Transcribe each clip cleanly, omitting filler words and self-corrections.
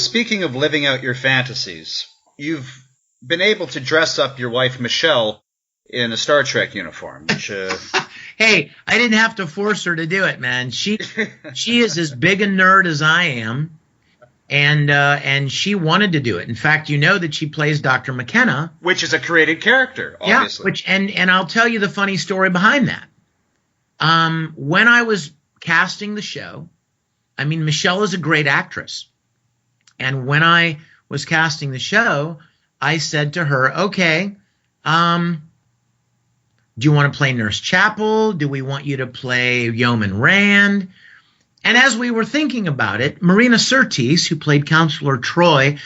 speaking of living out your fantasies, you've been able to dress up your wife, Michelle, in a Star Trek uniform, which... Hey, I didn't have to force her to do it, man. She is as big a nerd as I am, and she wanted to do it. In fact, you know that she plays Dr. McKenna. Which is a created character, obviously. Yeah, and I'll tell you the funny story behind that. When I was casting the show, I mean, Michelle is a great actress. And when I was casting the show, I said to her, okay, do you want to play Nurse Chapel? Do we want you to play Yeoman Rand? And as we were thinking about it, Marina Sirtis, who played Counselor Troy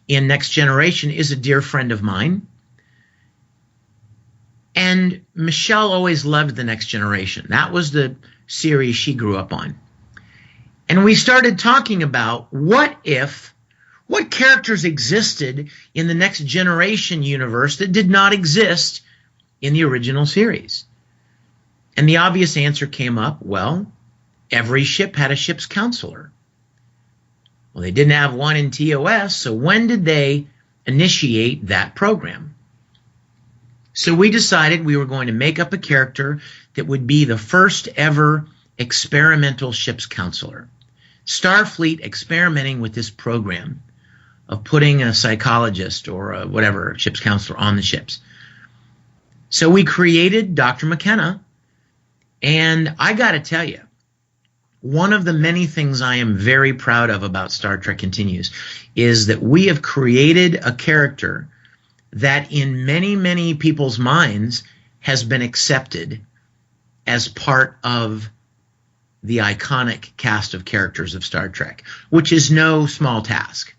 in Next Generation, is a dear friend of mine. And Michelle always loved The Next Generation. That was the series she grew up on. And we started talking about what characters existed in the Next Generation universe that did not exist in the original series. And the obvious answer came up, well, every ship had a ship's counselor. Well, they didn't have one in TOS, so when did they initiate that program? So we decided we were going to make up a character that would be the first ever experimental ship's counselor. Starfleet experimenting with this program of putting a psychologist or a whatever ship's counselor on the ships. So we created Dr. McKenna, and I got to tell you, one of the many things I am very proud of about Star Trek Continues is that we have created a character that in many, many people's minds has been accepted as part of the iconic cast of characters of Star Trek, which is no small task.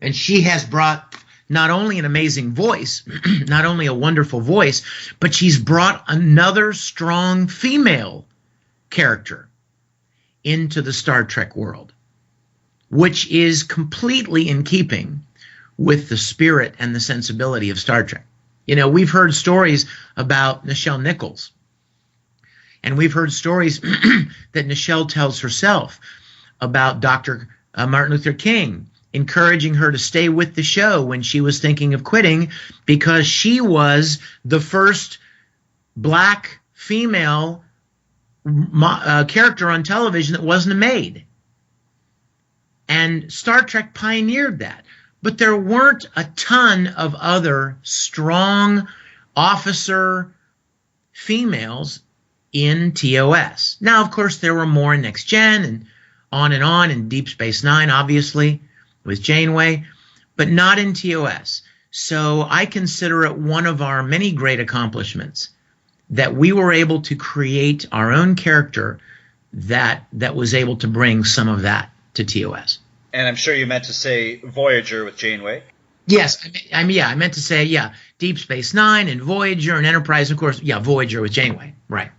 And she has brought not only an amazing voice, not only a wonderful voice, but she's brought another strong female character into the Star Trek world, which is completely in keeping with the spirit and the sensibility of Star Trek. You know, we've heard stories about Nichelle Nichols, and we've heard stories that Nichelle tells herself about Dr. Martin Luther King encouraging her to stay with the show when she was thinking of quitting because she was the first black female character on television that wasn't a maid. And Star Trek pioneered that. But there weren't a ton of other strong officer females in TOS. Now, of course, there were more in Next Gen and on in Deep Space Nine, obviously, with Janeway, but not in TOS. So I consider it one of our many great accomplishments that we were able to create our own character that was able to bring some of that to TOS. And I'm sure you meant to say Voyager with Janeway. Yes, I meant to say, Deep Space Nine and Voyager and Enterprise, of course, Voyager with Janeway, right.